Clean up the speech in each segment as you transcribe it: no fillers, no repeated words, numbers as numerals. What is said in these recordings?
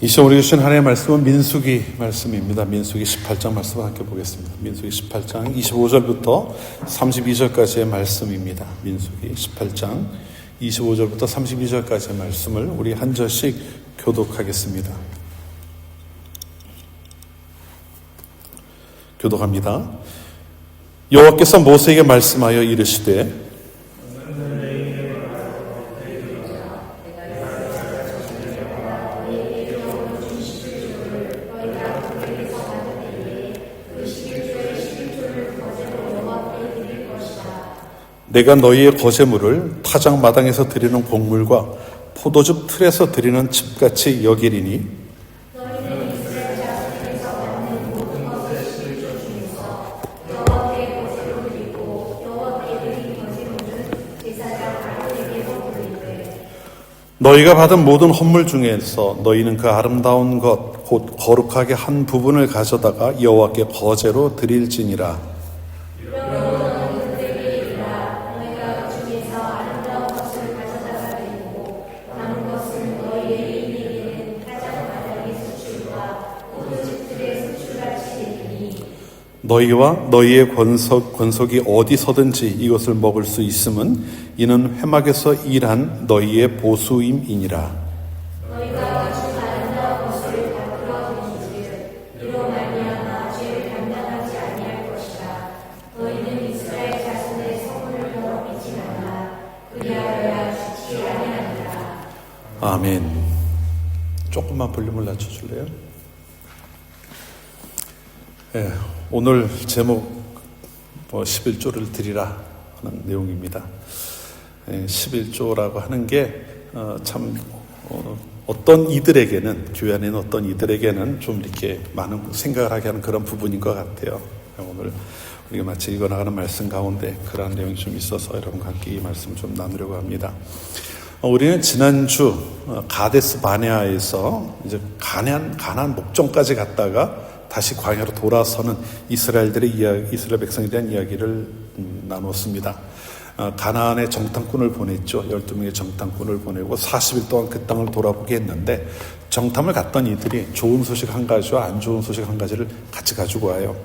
이 시간 우리가 주신 하나님의 말씀은 민수기 말씀입니다. 민수기 18장 말씀을 함께 보겠습니다. 민수기 18장 25절부터 32절까지의 말씀입니다. 민수기 18장 25절부터 32절까지의 말씀을 우리 한 절씩 교독하겠습니다. 교독합니다. 여호와께서 모세에게 말씀하여 이르시되 내가 너희의 거제물을 타작 마당에서 드리는 곡물과 포도즙 틀에서 드리는 즙같이 여기리니 너희가 받은 모든 헌물 중에서 너희는 그 아름다운 것 곧 거룩하게 한 부분을 가져다가 여호와께 거제로 드릴지니라. 너희와 너희의 권속이 어디서든지 이것을 먹을 수 있음은 이는 회막에서 일한 너희의 보수임이니라. 너희가 주 아름다운 것을 베풀어 드린즉 이로 말미암아 죄를 담당하지 아니할 것이라. 너희는 이스라엘 자손의 소문을 더럽히지 말라. 그리하여야 죽지 아니하리라. 아멘. 조금만 볼륨을 낮춰줄래요? 네, 오늘 제목 11조를 드리라 하는 내용입니다. 11조라고 하는 게 참 어떤 이들에게는, 교회 안에 있는 어떤 이들에게는 좀 이렇게 많은 생각을 하게 하는 그런 부분인 것 같아요. 오늘 우리가 마치 읽어나가는 말씀 가운데 그러한 내용이 좀 있어서 여러분과 함께 이 말씀 좀 나누려고 합니다. 우리는 지난주 가데스 바네아에서 이제 가나안 목전까지 갔다가 다시 광야로 돌아서는 이스라엘 백성에 대한 이야기를 나눴습니다. 가나안에 정탐꾼을 보냈죠. 12명의 정탐꾼을 보내고 40일 동안 그 땅을 돌아보게 했는데 정탐을 갔던 이들이 좋은 소식 한 가지와 안 좋은 소식 한 가지를 같이 가지고 와요.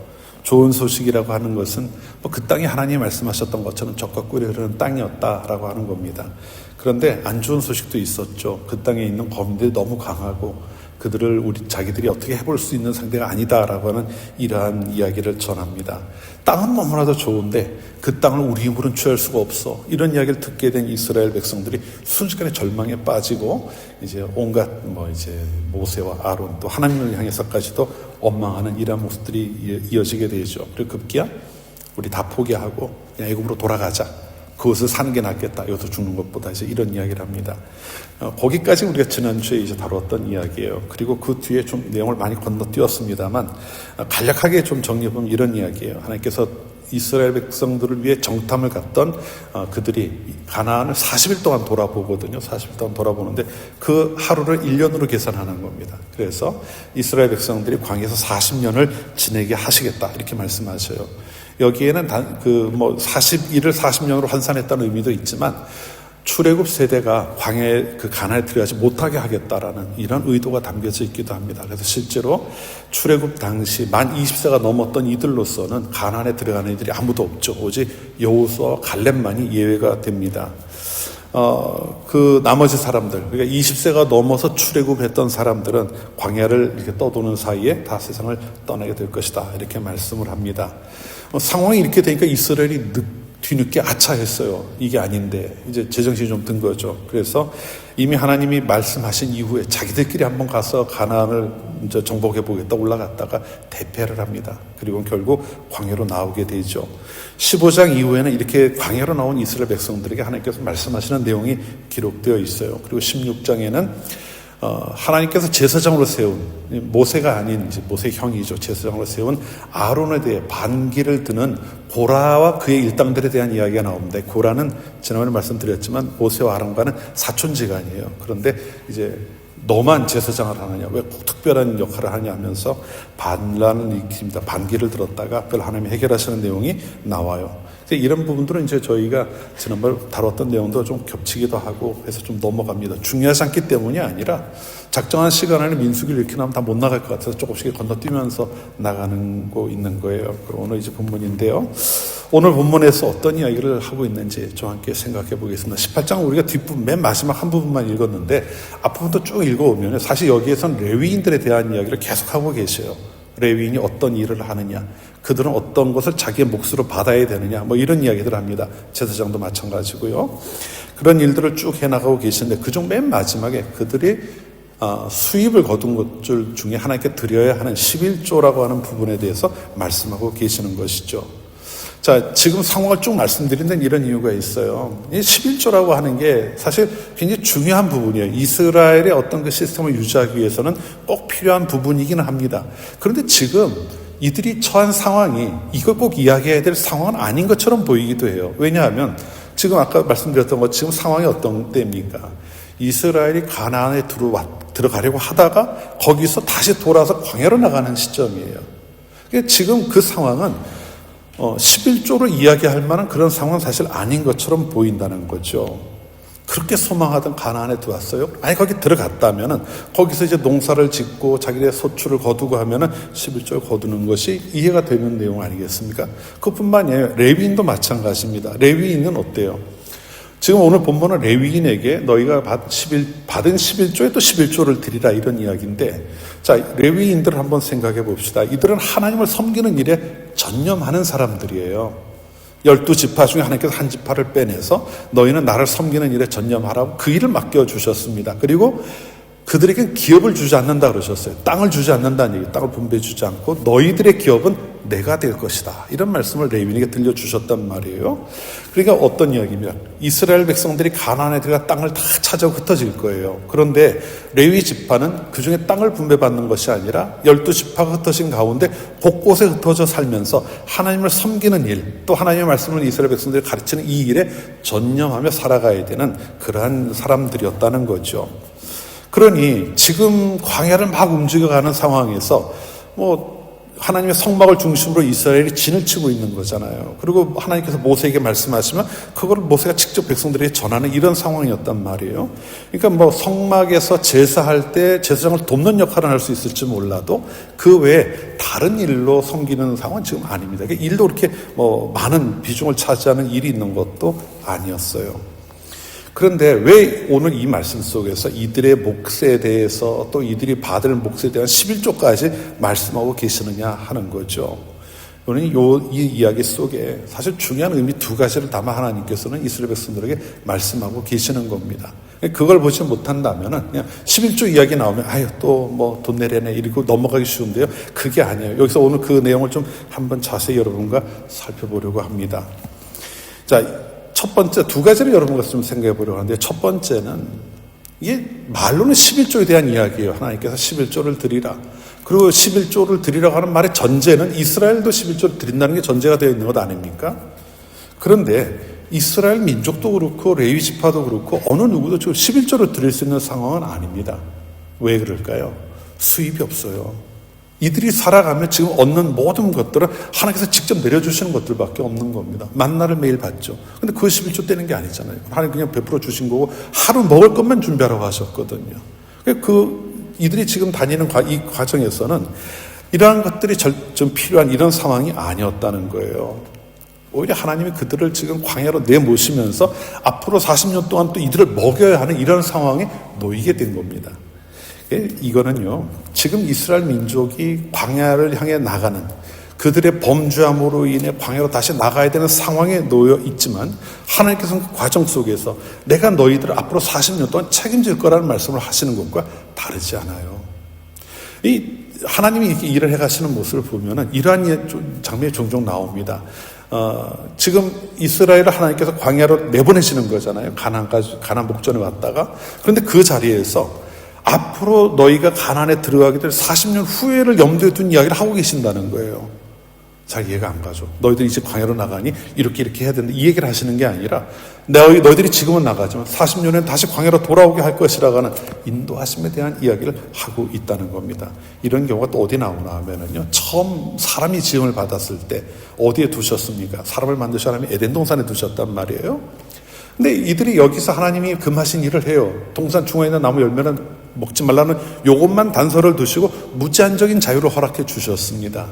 좋은 소식이라고 하는 것은 그 땅이 하나님이 말씀하셨던 것처럼 적과 꿀이 흐르는 땅이었다라고 하는 겁니다. 그런데 안 좋은 소식도 있었죠. 그 땅에 있는 거민들이 너무 강하고 그들을 자기들이 어떻게 해볼 수 있는 상대가 아니다라고 하는 이러한 이야기를 전합니다. 땅은 너무나도 좋은데 그 땅을 우리 힘으로는 취할 수가 없어. 이런 이야기를 듣게 된 이스라엘 백성들이 순식간에 절망에 빠지고 이제 온갖 이제 모세와 아론 또 하나님을 향해서까지도 원망하는 이러한 모습들이 이어지게 되죠. 그리고 급기야 우리 다 포기하고 그냥 애굽으로 돌아가자. 그것을 사는 게 낫겠다. 여기서 죽는 것보다 이제 이런 이야기를 합니다. 거기까지 우리가 지난주에 이제 다뤘던 이야기예요. 그리고 그 뒤에 좀 내용을 많이 건너뛰었습니다만 간략하게 좀 정리해보면 이런 이야기예요. 하나님께서 이스라엘 백성들을 위해 정탐을 갔던 그들이 가나안을 40일 동안 돌아보거든요. 40일 동안 돌아보는데 그 하루를 1년으로 계산하는 겁니다. 그래서 이스라엘 백성들이 광야에서 40년을 지내게 하시겠다 이렇게 말씀하셔요. 여기에는 40일을 40년으로 환산했다는 의미도 있지만 출애굽 세대가 광야에 가나안에 들어가지 못하게 하겠다라는 이런 의도가 담겨져 있기도 합니다. 그래서 실제로 출애굽 당시 만 20세가 넘었던 이들로서는 가나안에 들어가는 이들이 아무도 없죠. 오직 여호수아와 갈렙만이 예외가 됩니다. 그 나머지 사람들, 그러니까 20세가 넘어서 출애굽했던 사람들은 광야를 이렇게 떠도는 사이에 다 세상을 떠나게 될 것이다. 이렇게 말씀을 합니다. 상황이 이렇게 되니까 이스라엘이 뒤늦게 아차했어요. 이게 아닌데 이제 제정신이 좀 든 거죠. 그래서 이미 하나님이 말씀하신 이후에 자기들끼리 한번 가서 가나안을 이제 정복해 보겠다 올라갔다가 대패를 합니다. 그리고 결국 광야로 나오게 되죠. 15장 이후에는 이렇게 광야로 나온 이스라엘 백성들에게 하나님께서 말씀하시는 내용이 기록되어 있어요. 그리고 16장에는 하나님께서 제사장으로 세운 모세가 아닌 이제 모세 형이죠. 제사장으로 세운 아론에 대해 반기를 드는 고라와 그의 일당들에 대한 이야기가 나오는데 고라는 지난번에 말씀드렸지만 모세와 아론과는 사촌지간이에요. 그런데 이제 너만 제사장을 하느냐, 왜 꼭 특별한 역할을 하냐 하면서 반란을 일으킵니다. 반기를 들었다가 그걸 하나님이 해결하시는 내용이 나와요. 이런 부분들은 이제 저희가 지난번에 다뤘던 내용도 좀 겹치기도 하고 해서 좀 넘어갑니다. 중요하지 않기 때문이 아니라 작정한 시간 안에 민수기를 이렇게 나면 다 못 나갈 것 같아서 조금씩 건너뛰면서 나가는 거 있는 거예요. 오늘 이제 본문인데요. 오늘 본문에서 어떤 이야기를 하고 있는지 좀 함께 생각해 보겠습니다. 18장 우리가 뒷부분 맨 마지막 한 부분만 읽었는데 앞부분도 쭉 읽어오면 사실 여기에서는 레위인들에 대한 이야기를 계속하고 계셔요. 레위인이 어떤 일을 하느냐, 그들은 어떤 것을 자기의 몫으로 받아야 되느냐, 뭐 이런 이야기들을 합니다. 제사장도 마찬가지고요. 그런 일들을 쭉 해나가고 계시는데 그중 맨 마지막에 그들이 수입을 거둔 것들 중에 하나님께 드려야 하는 11조라고 하는 부분에 대해서 말씀하고 계시는 것이죠. 자, 지금 상황을 쭉 말씀드린 데는 이런 이유가 있어요. 이 11조라고 하는 게 사실 굉장히 중요한 부분이에요. 이스라엘의 어떤 그 시스템을 유지하기 위해서는 꼭 필요한 부분이기는 합니다. 그런데 지금 이들이 처한 상황이 이걸 꼭 이야기해야 될 상황은 아닌 것처럼 보이기도 해요. 왜냐하면 지금 아까 말씀드렸던 것 지금 상황이 어떤 때입니까? 이스라엘이 가나안에 들어가려고 하다가 거기서 다시 돌아서 광야로 나가는 시점이에요. 그러니까 지금 그 상황은 11조로 이야기할 만한 그런 상황은 사실 아닌 것처럼 보인다는 거죠. 그렇게 소망하던 가나안에 들어왔어요. 아니 거기 들어갔다면은 거기서 이제 농사를 짓고 자기네 소출을 거두고 하면은 11조를 거두는 것이 이해가 되는 내용 아니겠습니까? 그뿐만 아니라 레위인도 마찬가지입니다. 레위인은 어때요? 지금 오늘 본문은 레위인에게 너희가 받은 11조에 또 11조를 드리라 이런 이야기인데, 자, 레위인들을 한번 생각해 봅시다. 이들은 하나님을 섬기는 일에 전념하는 사람들이에요. 12지파 중에 하나님께서 한 지파를 빼내서 너희는 나를 섬기는 일에 전념하라고 그 일을 맡겨주셨습니다. 그리고 그들에겐 기업을 주지 않는다 그러셨어요. 땅을 주지 않는다는 얘기예요. 땅을 분배해 주지 않고 너희들의 기업은 내가 될 것이다. 이런 말씀을 레위인에게 들려주셨단 말이에요. 그러니까 어떤 이야기입니까? 이스라엘 백성들이 가나안에 들어가 땅을 다 찾아 흩어질 거예요. 그런데 레위 지파는 그 중에 땅을 분배받는 것이 아니라 12지파가 흩어진 가운데 곳곳에 흩어져 살면서 하나님을 섬기는 일, 또 하나님의 말씀을 이스라엘 백성들이 가르치는 이 일에 전념하며 살아가야 되는 그러한 사람들이었다는 거죠. 그러니 지금 광야를 막 움직여가는 상황에서 하나님의 성막을 중심으로 이스라엘이 진을 치고 있는 거잖아요. 그리고 하나님께서 모세에게 말씀하시면 그걸 모세가 직접 백성들에게 전하는 이런 상황이었단 말이에요. 그러니까 성막에서 제사할 때 제사장을 돕는 역할을 할 수 있을지 몰라도 그 외에 다른 일로 섬기는 상황은 지금 아닙니다. 그러니까 일도 그렇게 많은 비중을 차지하는 일이 있는 것도 아니었어요. 그런데 왜 오늘 이 말씀 속에서 이들의 몫에 대해서 또 이들이 받을 몫에 대한 11조까지 말씀하고 계시느냐 하는 거죠. 오늘 이 이야기 속에 사실 중요한 의미 두 가지를 담아 하나님께서는 이스라엘 백성들에게 말씀하고 계시는 겁니다. 그걸 보지 못한다면 그냥 11조 이야기 나오면 또 돈 내려내 이러고 넘어가기 쉬운데요. 그게 아니에요. 여기서 오늘 그 내용을 좀 한번 자세히 여러분과 살펴보려고 합니다. 자, 첫 번째 두 가지를 여러분과 좀 생각해 보려고 하는데, 첫 번째는 이게 말로는 11조에 대한 이야기예요. 하나님께서 11조를 드리라. 그리고 11조를 드리라고 하는 말의 전제는 이스라엘도 11조를 드린다는 게 전제가 되어 있는 것 아닙니까? 그런데 이스라엘 민족도 그렇고 레위 지파도 그렇고 어느 누구도 11조를 드릴 수 있는 상황은 아닙니다. 왜 그럴까요? 수입이 없어요. 이들이 살아가면 지금 얻는 모든 것들은 하나님께서 직접 내려주시는 것들밖에 없는 겁니다. 만나를 매일 받죠. 근데 그 11조 떼는 게 아니잖아요. 하나님 그냥 베풀어 주신 거고 하루 먹을 것만 준비하라고 하셨거든요. 이들이 지금 다니는 이 과정에서는 이러한 것들이 좀 필요한 이런 상황이 아니었다는 거예요. 오히려 하나님이 그들을 지금 광야로 내모시면서 앞으로 40년 동안 또 이들을 먹여야 하는 이런 상황에 놓이게 된 겁니다. 이거는요, 지금 이스라엘 민족이 광야를 향해 나가는 그들의 범죄함으로 인해 광야로 다시 나가야 되는 상황에 놓여 있지만 하나님께서는 그 과정 속에서 내가 너희들을 앞으로 40년 동안 책임질 거라는 말씀을 하시는 것과 다르지 않아요. 하나님이 이렇게 일을 해가시는 모습을 보면은 이러한 장면이 종종 나옵니다. 지금 이스라엘을 하나님께서 광야로 내보내시는 거잖아요. 가나안 목전에 왔다가. 그런데 그 자리에서 앞으로 너희가 가나안에 들어가게 될 40년 후에를 염두에 둔 이야기를 하고 계신다는 거예요. 잘 이해가 안 가죠. 너희들이 이제 광야로 나가니 이렇게 해야 된다. 이 얘기를 하시는 게 아니라 너희들이 지금은 나가지만 40년엔 다시 광야로 돌아오게 할 것이라고 하는 인도하심에 대한 이야기를 하고 있다는 겁니다. 이런 경우가 또 어디 나오나 하면은요. 처음 사람이 지음을 받았을 때 어디에 두셨습니까? 사람을 만드신 하나님이 에덴 동산에 두셨단 말이에요. 근데 이들이 여기서 하나님이 금하신 일을 해요. 동산 중앙에 있는 나무 열매는 먹지 말라는 요것만 단서를 두시고 무제한적인 자유를 허락해 주셨습니다.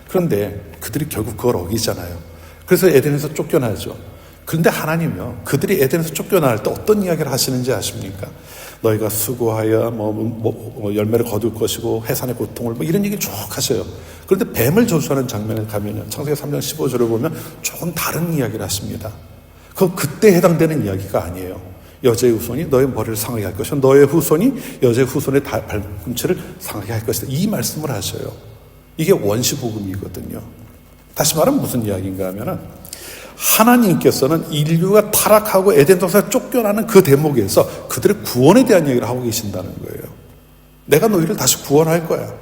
그런데 그들이 결국 그걸 어기잖아요. 그래서 에덴에서 쫓겨나죠. 그런데 하나님이요, 그들이 에덴에서 쫓겨날 때 어떤 이야기를 하시는지 아십니까? 너희가 수고하여 열매를 거둘 것이고 해산의 고통을 이런 얘기 쭉 하셔요. 그런데 뱀을 저주하는 장면에 가면요, 창세기 3장 15절을 보면 조금 다른 이야기를 하십니다. 그때 해당되는 이야기가 아니에요. 여자의 후손이 너의 머리를 상하게 할 것이고 너의 후손이 여자의 후손의 발꿈치를 상하게 할 것이다. 이 말씀을 하셔요. 이게 원시복음이거든요. 다시 말하면 무슨 이야기인가 하면은 하나님께서는 인류가 타락하고 에덴 동산에 쫓겨나는 그 대목에서 그들의 구원에 대한 이야기를 하고 계신다는 거예요. 내가 너희를 다시 구원할 거야.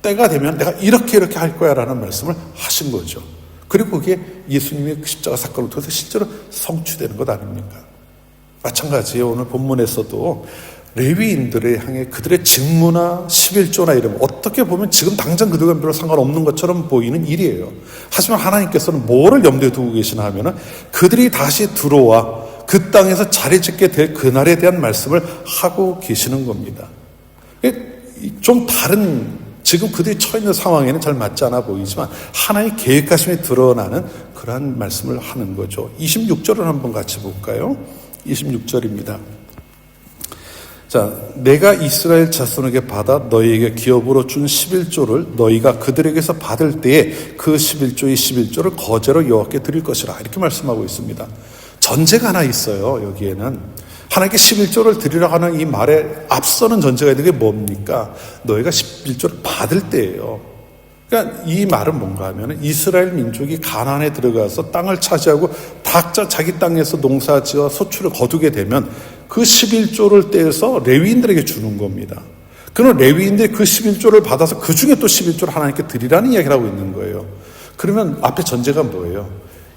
때가 되면 내가 이렇게 할 거야 라는 말씀을 하신 거죠. 그리고 그게 예수님의 십자가 사건을 통해서 실제로 성취되는 것 아닙니까? 마찬가지예요. 오늘 본문에서도 레위인들을 향해 그들의 직무나 11조나 이런 어떻게 보면 지금 당장 그들과 별로 상관없는 것처럼 보이는 일이에요. 하지만 하나님께서는 뭐를 염두에 두고 계시나 하면은 그들이 다시 들어와 그 땅에서 자리 짓게 될 그날에 대한 말씀을 하고 계시는 겁니다. 좀 다른, 지금 그들이 처해 있는 상황에는 잘 맞지 않아 보이지만 하나님의 계획하심이 드러나는 그러한 말씀을 하는 거죠. 26절을 한번 같이 볼까요? 26절입니다. 자, 내가 이스라엘 자손에게 받아 너희에게 기업으로 준 11조를 너희가 그들에게서 받을 때에 그 11조의 11조를 거제로 여호와께 드릴 것이라, 이렇게 말씀하고 있습니다. 전제가 하나 있어요. 여기에는 하나님께 11조를 드리라고 하는 이 말에 앞서는 전제가 있는 게 뭡니까? 너희가 11조를 받을 때예요. 그러니까 이 말은 뭔가 하면 이스라엘 민족이 가나안에 들어가서 땅을 차지하고 각자 자기 땅에서 농사지어 소출을 거두게 되면 그 11조를 떼서 레위인들에게 주는 겁니다. 그럼 레위인들이 그 11조를 받아서 그 중에 또 11조를 하나님께 드리라는 이야기를 하고 있는 거예요. 그러면 앞에 전제가 뭐예요?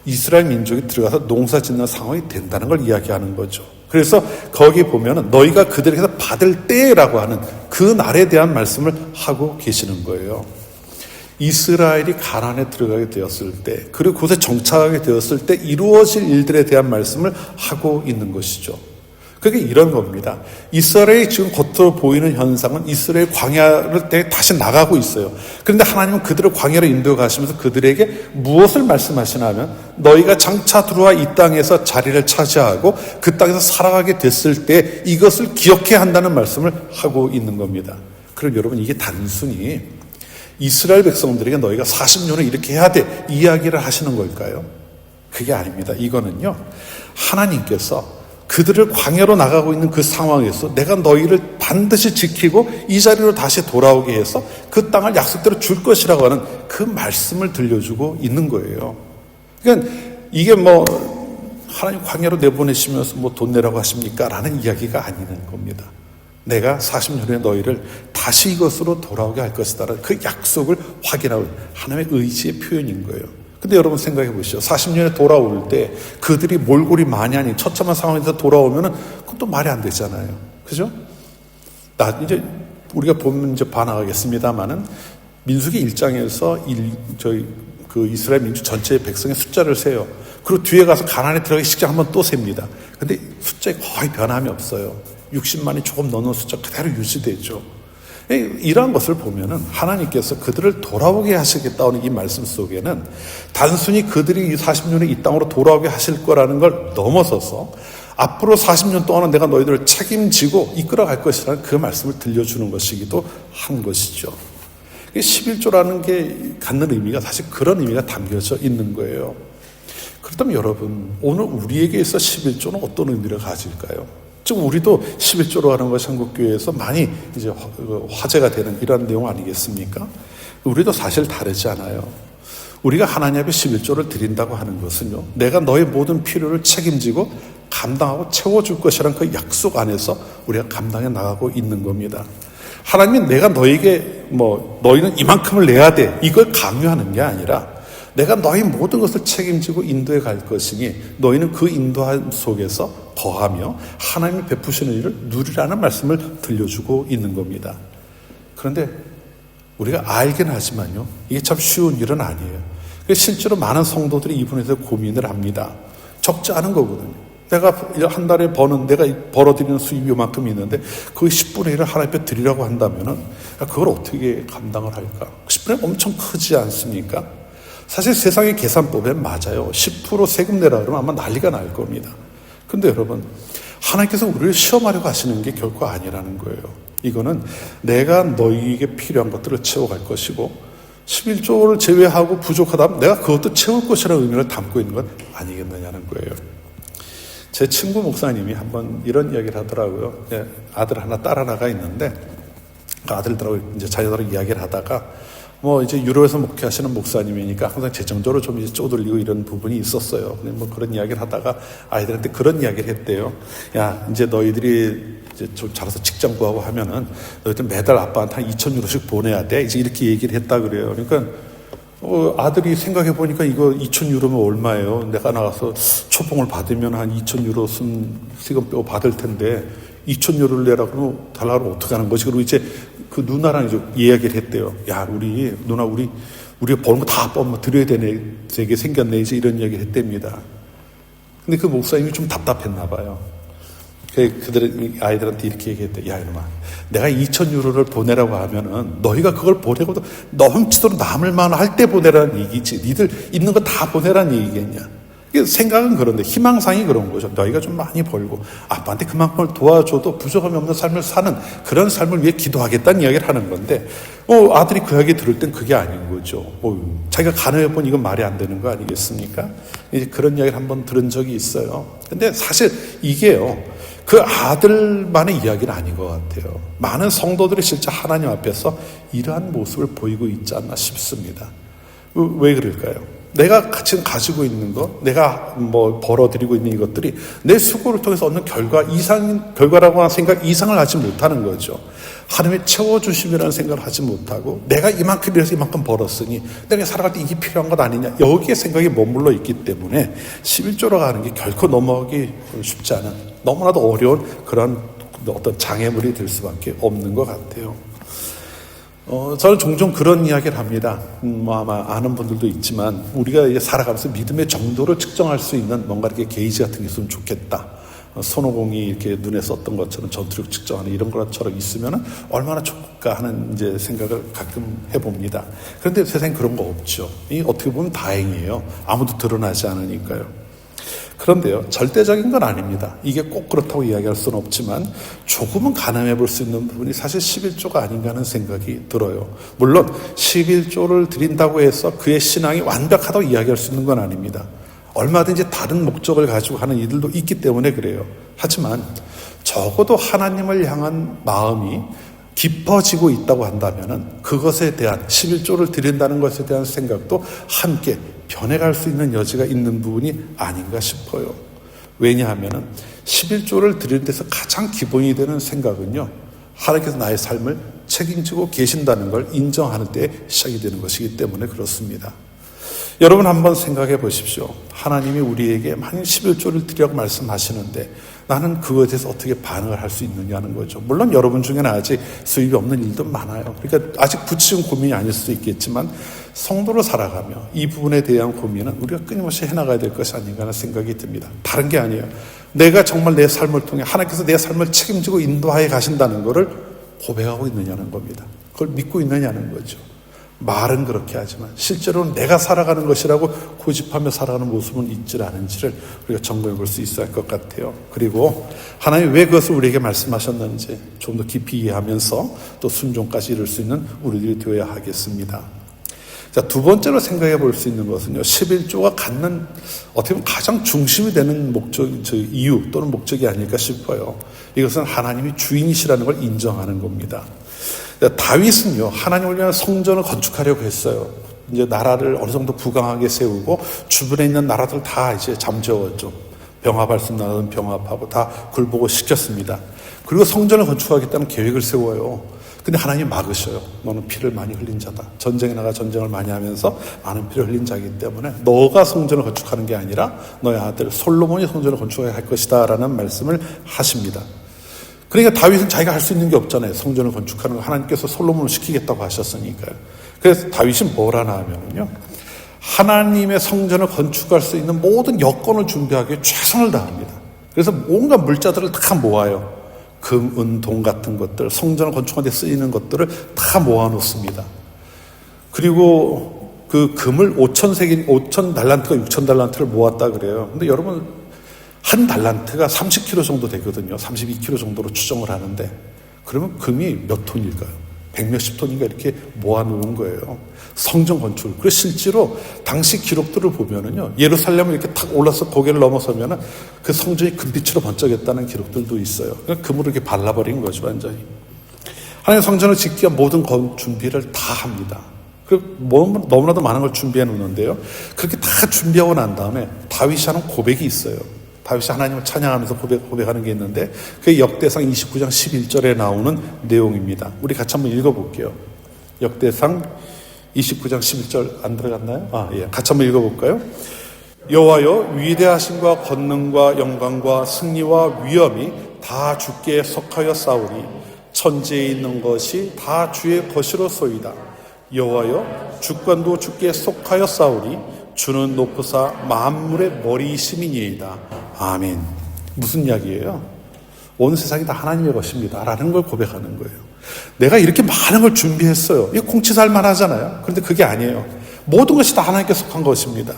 이스라엘 민족이 들어가서 농사 짓는 상황이 된다는 걸 이야기하는 거죠. 그래서 거기 보면은 너희가 그들에게서 받을 때라고 하는 그 날에 대한 말씀을 하고 계시는 거예요. 이스라엘이 가나안에 들어가게 되었을 때, 그리고 그곳에 정착하게 되었을 때 이루어질 일들에 대한 말씀을 하고 있는 것이죠. 그게 이런 겁니다. 이스라엘이 지금 겉으로 보이는 현상은 이스라엘 광야를 다시 나가고 있어요. 그런데 하나님은 그들을 광야로 인도해 가시면서 그들에게 무엇을 말씀하시나 하면 너희가 장차 들어와 이 땅에서 자리를 차지하고 그 땅에서 살아가게 됐을 때 이것을 기억해야 한다는 말씀을 하고 있는 겁니다. 그럼 여러분, 이게 단순히 이스라엘 백성들에게 너희가 40년을 이렇게 해야 돼 이야기를 하시는 걸까요? 그게 아닙니다. 이거는요, 하나님께서 그들을 광야로 나가고 있는 그 상황에서 내가 너희를 반드시 지키고 이 자리로 다시 돌아오게 해서 그 땅을 약속대로 줄 것이라고 하는 그 말씀을 들려주고 있는 거예요. 그러니까 이게 하나님 광야로 내보내시면서 돈 내라고 하십니까? 라는 이야기가 아니는 겁니다. 내가 40년 후에 너희를 다시 이것으로 돌아오게 할 것이다라는 그 약속을 확인하고 하나님의 의지의 표현인 거예요. 근데 여러분 생각해 보시죠. 40년에 돌아올 때 그들이 몰골이 많이 아닌 처참한 상황에서 돌아오면은 그건 또 말이 안 되잖아요. 그죠? 이제 우리가 보면 이제 반항하겠습니다만은 민수기 1장에서 그 이스라엘 민족 전체의 백성의 숫자를 세요. 그리고 뒤에 가서 가나안에 들어가기 직전 한번 또 셉니다. 근데 숫자에 거의 변함이 없어요. 60만이 조금 넘는 숫자 그대로 유지되죠. 이러한 것을 보면은 하나님께서 그들을 돌아오게 하시겠다는 이 말씀 속에는 단순히 그들이 40년에 이 땅으로 돌아오게 하실 거라는 걸 넘어서서 앞으로 40년 동안은 내가 너희들을 책임지고 이끌어갈 것이라는 그 말씀을 들려주는 것이기도 한 것이죠. 11조라는 게 갖는 의미가 사실 그런 의미가 담겨져 있는 거예요. 그렇다면 여러분, 오늘 우리에게 있어 11조는 어떤 의미를 가질까요? 지금 우리도 11조로 하는 것이 한국교회에서 많이 이제 화제가 되는 이런 내용 아니겠습니까? 우리도 사실 다르지 않아요. 우리가 하나님 앞에 11조를 드린다고 하는 것은요, 내가 너의 모든 필요를 책임지고 감당하고 채워줄 것이라는 그 약속 안에서 우리가 감당해 나가고 있는 겁니다. 하나님이 내가 너에게 너희는 이만큼을 내야 돼 이걸 강요하는 게 아니라 내가 너희 모든 것을 책임지고 인도해 갈 것이니 너희는 그 인도함 속에서 거하며 하나님이 베푸시는 일을 누리라는 말씀을 들려주고 있는 겁니다. 그런데 우리가 알긴 하지만요, 이게 참 쉬운 일은 아니에요. 실제로 많은 성도들이 이 부분에서 고민을 합니다. 적지 않은 거거든요. 내가 한 달에 내가 벌어들이는 수입이 요만큼 있는데 그 10분의 1을 하나님 앞에 드리라고 한다면은 그걸 어떻게 감당을 할까? 10분의 1 엄청 크지 않습니까? 사실 세상의 계산법엔 맞아요. 10% 세금 내라 그러면 아마 난리가 날 겁니다. 근데 여러분, 하나님께서 우리를 시험하려고 하시는 게 결코 아니라는 거예요. 이거는 내가 너희에게 필요한 것들을 채워갈 것이고 11조를 제외하고 부족하다면 내가 그것도 채울 것이라는 의미를 담고 있는 건 아니겠느냐는 거예요. 제 친구 목사님이 한번 이런 이야기를 하더라고요. 아들 하나, 딸 하나가 있는데 그 아들들하고 이제 자녀들하고 이야기를 하다가 이제 유로에서 목회하시는 목사님이니까 항상 재정적으로 좀 이제 쪼들리고 이런 부분이 있었어요. 근데 그런 이야기를 하다가 아이들한테 그런 이야기를 했대요. 야, 이제 너희들이 이제 좀 잘해서 직장 구하고 하면은 너희들 매달 아빠한테 한 2,000유로씩 보내야 돼. 이제 이렇게 얘기를 했다 그래요. 그러니까 아들이 생각해 보니까 이거 2,000유로면 얼마예요? 내가 나가서 초봉을 받으면 한 2,000유로 세금 빼고 받을 텐데 2,000유로를 내라 그러면 달라고 하면 어떻게 하는 거지? 그리고 이제 그 누나랑 이제 이야기를 했대요. 야, 누나 우리가 버는 거 다 드려야 되게 생겼네. 이제 이런 이야기를 했답니다. 근데 그 목사님이 좀 답답했나 봐요. 그들은 아이들한테 이렇게 얘기했대. 야, 이놈아, 내가 2,000유로를 보내라고 하면은 너희가 그걸 보내고도 넘치도록 남을 만할 때 보내라는 얘기지. 니들 있는 거 다 보내라는 얘기겠냐. 생각은 그런데 희망상이 그런 거죠. 너희가 좀 많이 벌고 아빠한테 그만큼을 도와줘도 부족함이 없는 삶을 사는 그런 삶을 위해 기도하겠다는 이야기를 하는 건데 아들이 그 이야기 들을 땐 그게 아닌 거죠. 자기가 가늠해 보니 이건 말이 안 되는 거 아니겠습니까? 이제 그런 이야기를 한번 들은 적이 있어요. 근데 사실 이게요, 그 아들만의 이야기는 아닌 것 같아요. 많은 성도들이 실제 하나님 앞에서 이러한 모습을 보이고 있지 않나 싶습니다. 왜 그럴까요? 내가 지금 가지고 있는 것, 내가 벌어들이고 있는 이것들이 내 수고를 통해서 얻는 결과라고 하는 생각 이상을 하지 못하는 거죠. 하나님의 채워주심이라는 생각을 하지 못하고 내가 이만큼 이래서 이만큼 벌었으니 내가 살아갈 때 이게 필요한 것 아니냐, 여기에 생각이 머물러 있기 때문에 11조로 가는 게 결코 넘어가기 쉽지 않은, 너무나도 어려운 그런 어떤 장애물이 될 수밖에 없는 것 같아요. 저는 종종 그런 이야기를 합니다. 아마 아는 분들도 있지만 우리가 이제 살아가면서 믿음의 정도를 측정할 수 있는 뭔가 이렇게 게이지 같은 게 있으면 좋겠다. 손오공이 이렇게 눈에 썼던 것처럼 전투력 측정하는 이런 것처럼 있으면 얼마나 좋을까 하는 이제 생각을 가끔 해봅니다. 그런데 세상에 그런 거 없죠. 이 어떻게 보면 다행이에요. 아무도 드러나지 않으니까요. 그런데요, 절대적인 건 아닙니다. 이게 꼭 그렇다고 이야기할 수는 없지만 조금은 가늠해 볼 수 있는 부분이 사실 11조가 아닌가 하는 생각이 들어요. 물론 11조를 드린다고 해서 그의 신앙이 완벽하다고 이야기할 수 있는 건 아닙니다. 얼마든지 다른 목적을 가지고 하는 이들도 있기 때문에 그래요. 하지만 적어도 하나님을 향한 마음이 깊어지고 있다고 한다면은 그것에 대한 11조를 드린다는 것에 대한 생각도 함께 변해갈 수 있는 여지가 있는 부분이 아닌가 싶어요. 왜냐하면은 11조를 드리는 데서 가장 기본이 되는 생각은요, 하나님께서 나의 삶을 책임지고 계신다는 걸 인정하는 때 시작이 되는 것이기 때문에 그렇습니다. 여러분 한번 생각해 보십시오. 하나님이 우리에게 만약 11조를 드리라고 말씀하시는데 나는 그거에 대해서 어떻게 반응을 할 수 있느냐는 거죠. 물론 여러분 중에는 아직 수입이 없는 일도 많아요. 그러니까 아직 구체적인 고민이 아닐 수도 있겠지만 성도로 살아가며 이 부분에 대한 고민은 우리가 끊임없이 해나가야 될 것이 아닌가 하는 생각이 듭니다. 다른 게 아니에요. 내가 정말 내 삶을 통해 하나님께서 내 삶을 책임지고 인도하여 가신다는 것을 고백하고 있느냐는 겁니다. 그걸 믿고 있느냐는 거죠. 말은 그렇게 하지만 실제로는 내가 살아가는 것이라고 고집하며 살아가는 모습은 있지 않은지를 우리가 점검해 볼 수 있어야 할 것 같아요. 그리고 하나님이 왜 그것을 우리에게 말씀하셨는지 좀 더 깊이 이해하면서 또 순종까지 이룰 수 있는 우리들이 되어야 하겠습니다. 자, 두 번째로 생각해 볼 수 있는 것은요, 11조가 갖는 어떻게 보면 가장 중심이 되는 이유 또는 목적이 아닐까 싶어요. 이것은 하나님이 주인이시라는 걸 인정하는 겁니다. 다윗은요, 하나님을 위한 성전을 건축하려고 했어요. 이제 나라를 어느 정도 부강하게 세우고 주변에 있는 나라들 다 이제 잠재웠죠. 병합할 수 있는 나라는 병합하고 다 굴복을 시켰습니다. 그리고 성전을 건축하겠다는 계획을 세워요. 근데 하나님이 막으셔요. 너는 피를 많이 흘린 자다. 전쟁에 나가 전쟁을 많이 하면서 많은 피를 흘린 자이기 때문에 너가 성전을 건축하는 게 아니라 너의 아들 솔로몬이 성전을 건축할 것이다 라는 말씀을 하십니다. 그러니까 다윗은 자기가 할 수 있는 게 없잖아요. 성전을 건축하는 거 하나님께서 솔로몬을 시키겠다고 하셨으니까요. 그래서 다윗이 뭘 하나 하면은요, 하나님의 성전을 건축할 수 있는 모든 여건을 준비하기 위해 최선을 다합니다. 그래서 온갖 물자들을 다 모아요. 금, 은, 동 같은 것들, 성전을 건축하는 데 쓰이는 것들을 다 모아놓습니다. 그리고 그 금을 5,000달란트가 6,000달란트를 모았다 그래요. 근데 여러분, 한 달란트가 30kg 정도 되거든요. 32kg 정도로 추정을 하는데, 그러면 금이 몇 톤일까요? 100몇십 톤인가 이렇게 모아놓은 거예요. 성전 건축을. 그래서 실제로 당시 기록들을 보면은요, 예루살렘을 이렇게 탁 올라서 고개를 넘어서면은 그 성전이 금빛으로 번쩍였다는 기록들도 있어요. 그러니까 금으로 이렇게 발라버린 거죠, 완전히. 하나님 성전을 짓기 위한 모든 준비를 다 합니다. 그리고 너무나도 많은 걸 준비해 놓는데요. 그렇게 다 준비하고 난 다음에 다윗이 하는 고백이 있어요. 다윗이 하나님을 찬양하면서 고백하는 게 있는데, 그게 역대상 29장 11절에 나오는 내용입니다. 우리 같이 한번 읽어볼게요. 역대상 29장 11절 안 들어갔나요? 예. 같이 한번 읽어볼까요? 여호와여, 위대하심과 권능과 영광과 승리와 위엄이 다 주께 속하여 싸우니 천지에 있는 것이 다 주의 것이로소이다. 여호와여, 주권도 주께 속하여 싸우니 주는 높으사 만물의 머리이심이니이다. 아멘. 무슨 이야기예요? 온 세상이 다 하나님의 것입니다 라는 걸 고백하는 거예요. 내가 이렇게 많은 걸 준비했어요. 이거 콩치살만 하잖아요. 그런데 그게 아니에요. 모든 것이 다 하나님께 속한 것입니다.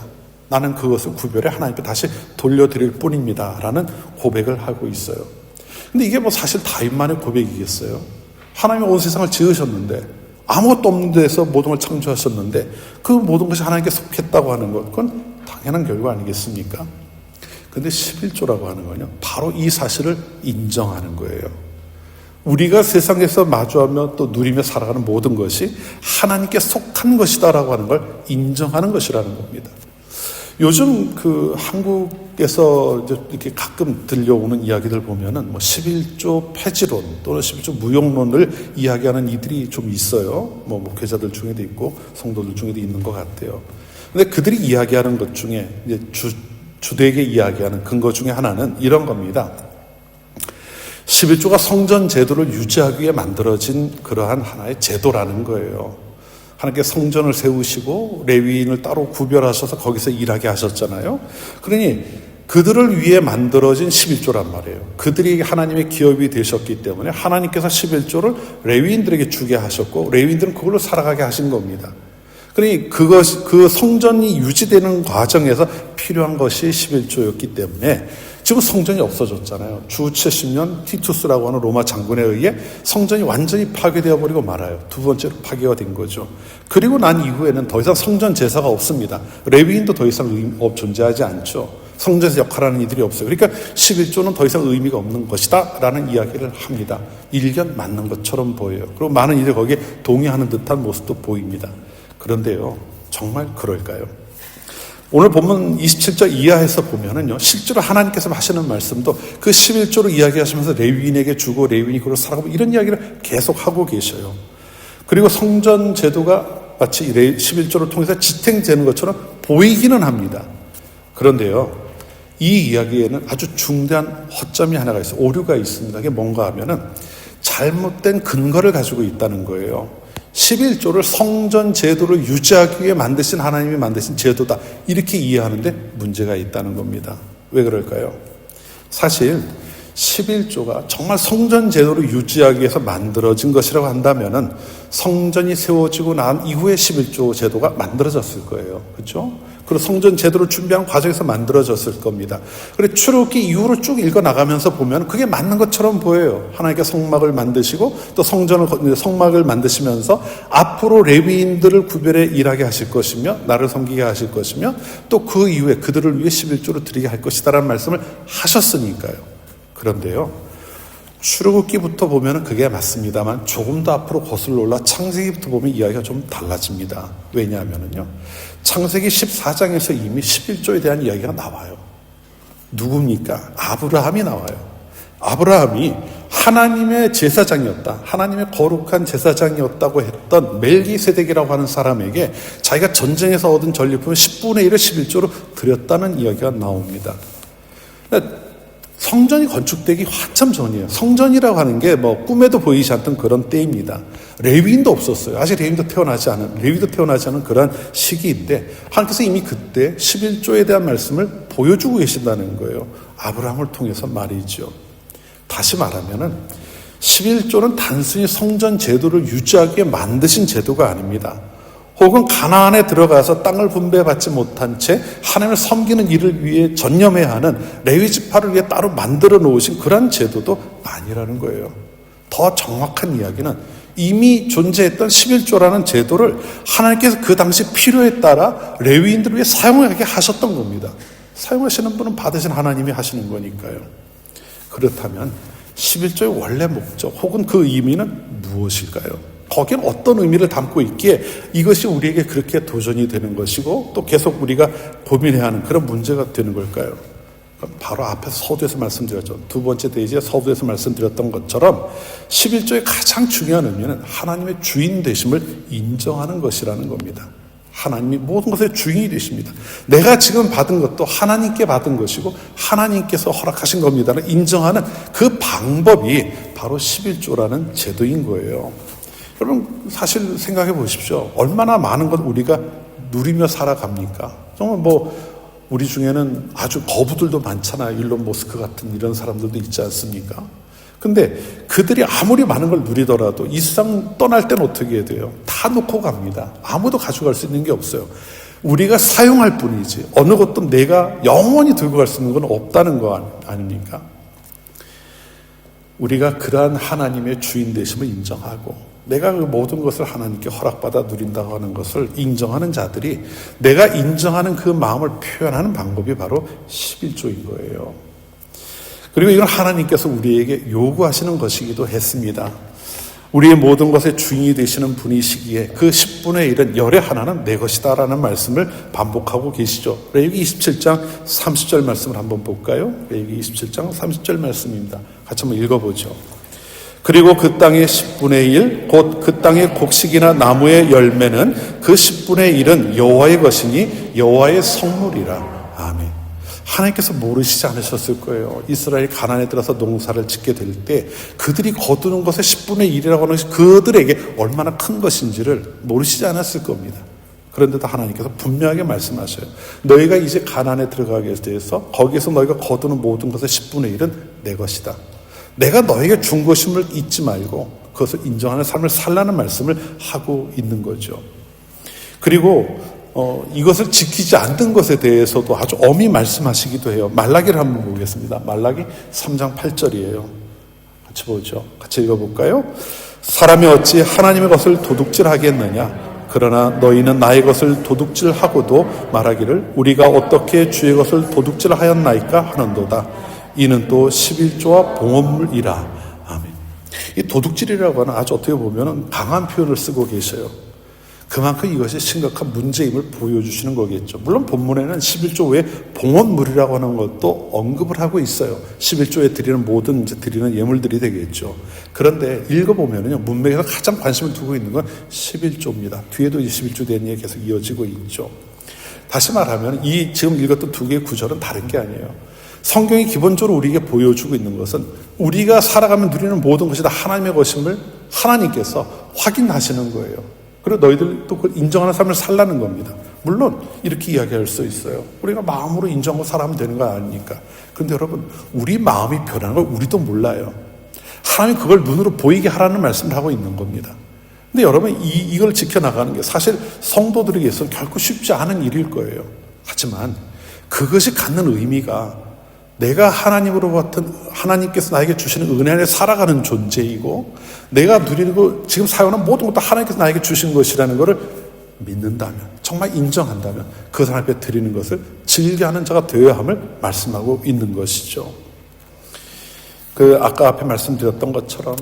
나는 그것을 구별해 하나님께 다시 돌려드릴 뿐입니다 라는 고백을 하고 있어요. 근데 이게 뭐 사실 다윗만의 고백이겠어요? 하나님이 온 세상을 지으셨는데, 아무것도 없는 데서 모든 걸 창조하셨는데 그 모든 것이 하나님께 속했다고 하는 것, 그건 당연한 결과 아니겠습니까? 근데 11조라고 하는 건요, 바로 이 사실을 인정하는 거예요. 우리가 세상에서 마주하며 또 누리며 살아가는 모든 것이 하나님께 속한 것이다라고 하는 걸 인정하는 것이라는 겁니다. 요즘 한국에서 이렇게 가끔 들려오는 이야기들 보면은 11조 폐지론 또는 11조 무용론을 이야기하는 이들이 좀 있어요. 목회자들 중에도 있고 성도들 중에도 있는 것 같아요. 근데 그들이 이야기하는 것 중에 이제 주되게 이야기하는 근거 중에 하나는 이런 겁니다. 11조가 성전 제도를 유지하기 위해 만들어진 그러한 하나의 제도라는 거예요. 하나님께 성전을 세우시고 레위인을 따로 구별하셔서 거기서 일하게 하셨잖아요. 그러니 그들을 위해 만들어진 11조란 말이에요. 그들이 하나님의 기업이 되셨기 때문에 하나님께서 11조를 레위인들에게 주게 하셨고 레위인들은 그걸로 살아가게 하신 겁니다. 그러니 그 성전이 유지되는 과정에서 필요한 것이 11조였기 때문에 지금 성전이 없어졌잖아요. 주 70년 티투스라고 하는 로마 장군에 의해 성전이 완전히 파괴되어 버리고 말아요. 두 번째로 파괴가 된 거죠. 그리고 난 이후에는 더 이상 성전 제사가 없습니다. 레위인도 더 이상 존재하지 않죠. 성전에서 역할하는 이들이 없어요. 그러니까 11조는 더 이상 의미가 없는 것이다 라는 이야기를 합니다. 일견 맞는 것처럼 보여요. 그리고 많은 이들이 거기에 동의하는 듯한 모습도 보입니다. 그런데요, 정말 그럴까요? 오늘 본문 27절 이하에서 보면은요, 실제로 하나님께서 하시는 말씀도 그 11조를 이야기하시면서 레위인에게 주고 레위인이 그걸 살아가고 이런 이야기를 계속 하고 계셔요. 그리고 성전 제도가 마치 11조를 통해서 지탱되는 것처럼 보이기는 합니다. 그런데요, 이 이야기에는 아주 중대한 허점이 하나가 있어요. 오류가 있습니다. 그게 뭔가 하면은 잘못된 근거를 가지고 있다는 거예요. 11조를 성전 제도를 유지하기 위해 만드신 하나님이 만드신 제도다, 이렇게 이해하는데 문제가 있다는 겁니다. 왜 그럴까요? 사실 11조가 정말 성전 제도를 유지하기 위해서 만들어진 것이라고 한다면은 성전이 세워지고 난 이후에 11조 제도가 만들어졌을 거예요. 그렇죠? 그리고 성전 제도를 준비한 과정에서 만들어졌을 겁니다. 그리고 출애굽기 이후로 쭉 읽어나가면서 보면 그게 맞는 것처럼 보여요. 하나님께 성막을 만드시고 또 성막을 만드시면서 앞으로 레위인들을 구별해 일하게 하실 것이며 나를 섬기게 하실 것이며 또 그 이후에 그들을 위해 11조를 드리게 할 것이다라는 말씀을 하셨으니까요. 그런데요, 출애굽기부터 보면 그게 맞습니다만 조금 더 앞으로 거슬러 올라 창세기부터 보면 이야기가 좀 달라집니다. 왜냐하면요, 창세기 14장에서 이미 11조에 대한 이야기가 나와요. 누굽니까? 아브라함이 나와요. 아브라함이 하나님의 제사장이었다. 하나님의 거룩한 제사장이었다고 했던 멜기세덱이라고 하는 사람에게 자기가 전쟁에서 얻은 전리품 10분의 1을 11조로 드렸다는 이야기가 나옵니다. 성전이 건축되기 한참 전이에요. 성전이라고 하는 게 뭐 꿈에도 보이지 않던 그런 때입니다. 레위인도 없었어요. 아직 레위도 태어나지 않은 그런 시기인데 하나님께서 이미 그때 11조에 대한 말씀을 보여주고 계신다는 거예요. 아브라함을 통해서 말이죠. 다시 말하면은 11조는 단순히 성전 제도를 유지하기 위해 만드신 제도가 아닙니다. 혹은 가나안에 들어가서 땅을 분배받지 못한 채 하나님을 섬기는 일을 위해 전념해야 하는 레위 지파를 위해 따로 만들어 놓으신 그런 제도도 아니라는 거예요. 더 정확한 이야기는 이미 존재했던 11조라는 제도를 하나님께서 그 당시 필요에 따라 레위인들을 위해 사용하게 하셨던 겁니다. 사용하시는 분은 받으신 하나님이 하시는 거니까요. 그렇다면 11조의 원래 목적 혹은 그 의미는 무엇일까요? 거기는 어떤 의미를 담고 있기에 이것이 우리에게 그렇게 도전이 되는 것이고 또 계속 우리가 고민해야 하는 그런 문제가 되는 걸까요? 바로 앞에서 서두에서 말씀드렸죠. 두 번째 대지에 서두에서 말씀드렸던 것처럼 11조의 가장 중요한 의미는 하나님의 주인 되심을 인정하는 것이라는 겁니다. 하나님이 모든 것의 주인이 되십니다. 내가 지금 받은 것도 하나님께 받은 것이고 하나님께서 허락하신 겁니다를 인정하는 그 방법이 바로 11조라는 제도인 거예요. 여러분 사실 생각해 보십시오. 얼마나 많은 것 우리가 누리며 살아갑니까? 정말 뭐 우리 중에는 아주 거부들도 많잖아요. 일론 머스크 같은 이런 사람들도 있지 않습니까? 근데 그들이 아무리 많은 걸 누리더라도 이 세상 떠날 때는 어떻게 해야 돼요? 다 놓고 갑니다. 아무도 가져갈 수 있는 게 없어요. 우리가 사용할 뿐이지 어느 것도 내가 영원히 들고 갈 수 있는 건 없다는 거 아닙니까? 우리가 그러한 하나님의 주인 되심을 인정하고 내가 그 모든 것을 하나님께 허락받아 누린다고 하는 것을 인정하는 자들이 내가 인정하는 그 마음을 표현하는 방법이 바로 11조인 거예요. 그리고 이건 하나님께서 우리에게 요구하시는 것이기도 했습니다. 우리의 모든 것의 주인이 되시는 분이시기에 그 10분의 1은 열의 하나는 내 것이다 라는 말씀을 반복하고 계시죠. 레위기 27장 30절 말씀을 한번 볼까요? 레위기 27장 30절 말씀입니다. 같이 한번 읽어보죠. 그리고 그 땅의 10분의 1, 곧 그 땅의 곡식이나 나무의 열매는 그 10분의 1은 여호와의 것이니 여호와의 성물이라. 아멘. 하나님께서 모르시지 않으셨을 거예요. 이스라엘 가나안에 들어서 농사를 짓게 될 때 그들이 거두는 것의 10분의 1이라고 하는 것이 그들에게 얼마나 큰 것인지를 모르시지 않았을 겁니다. 그런데도 하나님께서 분명하게 말씀하셔요. 너희가 이제 가나안에 들어가게 돼서 거기에서 너희가 거두는 모든 것의 10분의 1은 내 것이다. 내가 너에게 준 것임을 잊지 말고 그것을 인정하는 삶을 살라는 말씀을 하고 있는 거죠. 그리고 이것을 지키지 않는 것에 대해서도 아주 엄히 말씀하시기도 해요. 말라기를 한번 보겠습니다. 말라기 3장 8절이에요. 같이 보죠. 같이 읽어볼까요? 사람이 어찌 하나님의 것을 도둑질하겠느냐? 그러나 너희는 나의 것을 도둑질하고도 말하기를 우리가 어떻게 주의 것을 도둑질하였나이까 하는도다. 이는 또 11조와 봉헌물이라. 아멘. 이 도둑질이라고 하는 아주 어떻게 보면 강한 표현을 쓰고 계셔요. 그만큼 이것이 심각한 문제임을 보여주시는 거겠죠. 물론 본문에는 11조 외에 봉헌물이라고 하는 것도 언급을 하고 있어요. 11조에 드리는 모든 드리는 예물들이 되겠죠. 그런데 읽어보면요, 문맥에서 가장 관심을 두고 있는 건 11조입니다. 뒤에도 이 11조 대한 얘기가 계속 이어지고 있죠. 다시 말하면 이 지금 읽었던 두 개의 구절은 다른 게 아니에요. 성경이 기본적으로 우리에게 보여주고 있는 것은 우리가 살아가면 누리는 모든 것이 다 하나님의 것임을 하나님께서 확인하시는 거예요. 그리고 너희들도 그걸 인정하는 삶을 살라는 겁니다. 물론 이렇게 이야기할 수 있어요. 우리가 마음으로 인정하고 살아가면 되는 거 아닙니까? 그런데 여러분, 우리 마음이 변하는 걸 우리도 몰라요. 하나님이 그걸 눈으로 보이게 하라는 말씀을 하고 있는 겁니다. 근데 여러분, 이걸 지켜나가는 게 사실 성도들에게서 결코 쉽지 않은 일일 거예요. 하지만 그것이 갖는 의미가 내가 하나님으로부터 하나님께서 나에게 주시는 은혜 안에 살아가는 존재이고 내가 누리고 지금 사용하는 모든 것도 하나님께서 나에게 주신 것이라는 것을 믿는다면, 정말 인정한다면 그 사람 앞에 드리는 것을 즐겨하는 자가 되어야 함을 말씀하고 있는 것이죠. 아까 앞에 말씀드렸던 것처럼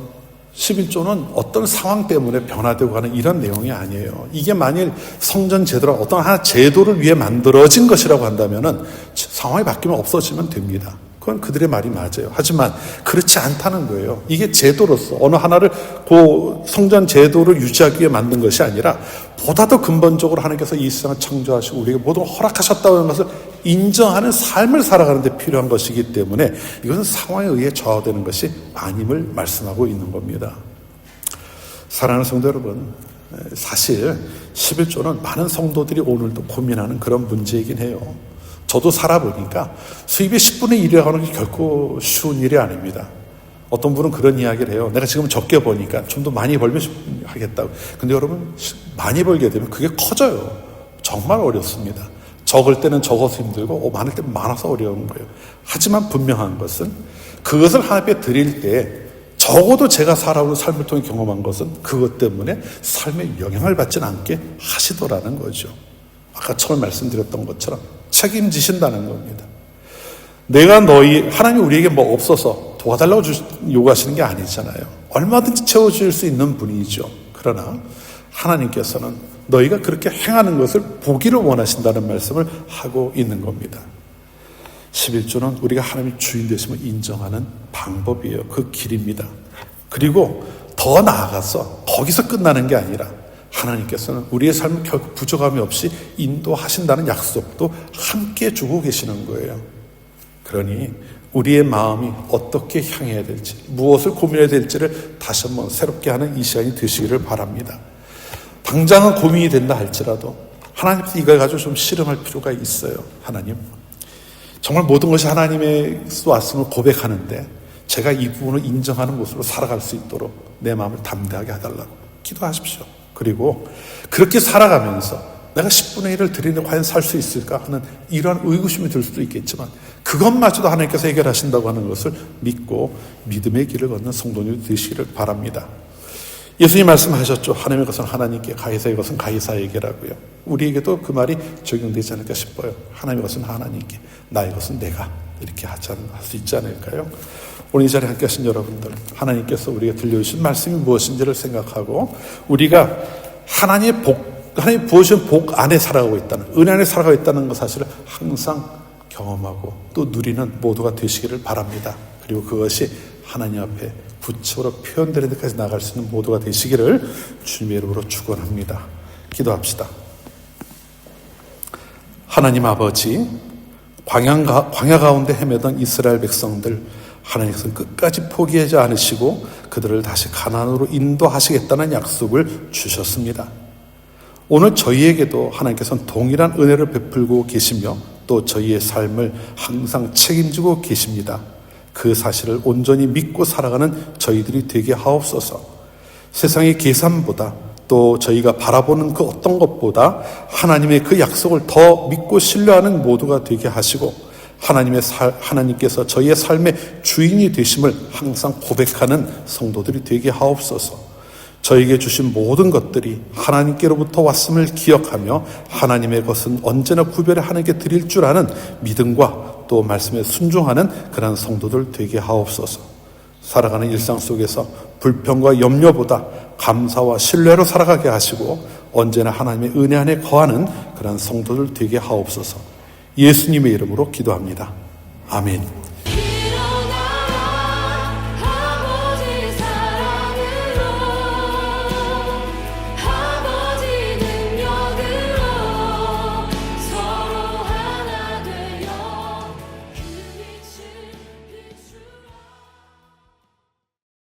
11조는 어떤 상황 때문에 변화되고 가는 이런 내용이 아니에요. 이게 만일 성전 제도라 어떤 하나 제도를 위해 만들어진 것이라고 한다면은 상황이 바뀌면 없어지면 됩니다. 그건 그들의 말이 맞아요. 하지만 그렇지 않다는 거예요. 이게 제도로서 어느 하나를 그 성전 제도를 유지하기 위해 만든 것이 아니라 보다 더 근본적으로 하나님께서 이 세상을 창조하시고 우리에게 모든 걸 허락하셨다고 하는 것을 인정하는 삶을 살아가는 데 필요한 것이기 때문에 이것은 상황에 의해 좌우되는 것이 아님을 말씀하고 있는 겁니다. 사랑하는 성도 여러분, 사실 11조는 많은 성도들이 오늘도 고민하는 그런 문제이긴 해요. 저도 살아보니까 수입의 10분의 1이라고 하는 게 결코 쉬운 일이 아닙니다. 어떤 분은 그런 이야기를 해요. 내가 지금 적게 버니까 좀 더 많이 벌면 하겠다고. 근데 여러분, 많이 벌게 되면 그게 커져요. 정말 어렵습니다. 적을 때는 적어서 힘들고 많을 때 많아서 어려운 거예요. 하지만 분명한 것은 그것을 하나님 앞에 드릴 때 적어도 제가 살아오는 삶을 통해 경험한 것은 그것 때문에 삶에 영향을 받지는 않게 하시더라는 거죠. 아까 처음 말씀드렸던 것처럼 책임지신다는 겁니다. 하나님이 우리에게 뭐 없어서 도와달라고 요구하시는 게 아니잖아요. 얼마든지 채워줄 수 있는 분이죠. 그러나 하나님께서는 너희가 그렇게 행하는 것을 보기를 원하신다는 말씀을 하고 있는 겁니다. 11조는 우리가 하나님의 주인 되심을 인정하는 방법이에요. 그 길입니다. 그리고 더 나아가서 거기서 끝나는 게 아니라 하나님께서는 우리의 삶을 결국 부족함이 없이 인도하신다는 약속도 함께 주고 계시는 거예요. 그러니 우리의 마음이 어떻게 향해야 될지, 무엇을 고민해야 될지를 다시 한번 새롭게 하는 이 시간이 되시기를 바랍니다. 당장은 고민이 된다 할지라도 하나님께서 이걸 가지고 좀 씨름할 필요가 있어요. 하나님, 정말 모든 것이 하나님에서 왔음을 고백하는데 제가 이 부분을 인정하는 모습으로 살아갈 수 있도록 내 마음을 담대하게 해달라고 기도하십시오. 그리고 그렇게 살아가면서 내가 10분의 1을 드리는데 과연 살 수 있을까 하는 이러한 의구심이 들 수도 있겠지만 그것마저도 하나님께서 해결하신다고 하는 것을 믿고 믿음의 길을 걷는 성도님이 되시기를 바랍니다. 예수님 말씀하셨죠. 하나님의 것은 하나님께, 가이사의 것은 가이사에게라고요. 우리에게도 그 말이 적용되지 않을까 싶어요. 하나님의 것은 하나님께, 나의 것은 내가, 이렇게 할 수 있지 않을까요? 오늘 이 자리에 함께 하신 여러분들, 하나님께서 우리가 들려주신 말씀이 무엇인지를 생각하고 우리가 하나님 부어주신 복 안에 살아가고 있다는, 은혜 안에 살아가고 있다는 것 사실을 항상 경험하고 또 누리는 모두가 되시기를 바랍니다. 그리고 그것이 하나님 앞에 구체적으로 표현되는 데까지 나아갈 수 있는 모두가 되시기를 주님의 이름으로 축원합니다. 기도합시다. 하나님 아버지, 광야 가운데 헤매던 이스라엘 백성들, 하나님께서는 끝까지 포기하지 않으시고 그들을 다시 가나안으로 인도하시겠다는 약속을 주셨습니다. 오늘 저희에게도 하나님께서는 동일한 은혜를 베풀고 계시며 또 저희의 삶을 항상 책임지고 계십니다. 그 사실을 온전히 믿고 살아가는 저희들이 되게 하옵소서. 세상의 계산보다 또 저희가 바라보는 그 어떤 것보다 하나님의 그 약속을 더 믿고 신뢰하는 모두가 되게 하시고 하나님께서 저희의 삶의 주인이 되심을 항상 고백하는 성도들이 되게 하옵소서. 저에게 주신 모든 것들이 하나님께로부터 왔음을 기억하며 하나님의 것은 언제나 구별해 하나님께 드릴 줄 아는 믿음과 또 말씀에 순종하는 그런 성도들 되게 하옵소서. 살아가는 일상 속에서 불평과 염려보다 감사와 신뢰로 살아가게 하시고 언제나 하나님의 은혜 안에 거하는 그런 성도들 되게 하옵소서. 예수님의 이름으로 기도합니다. 아멘.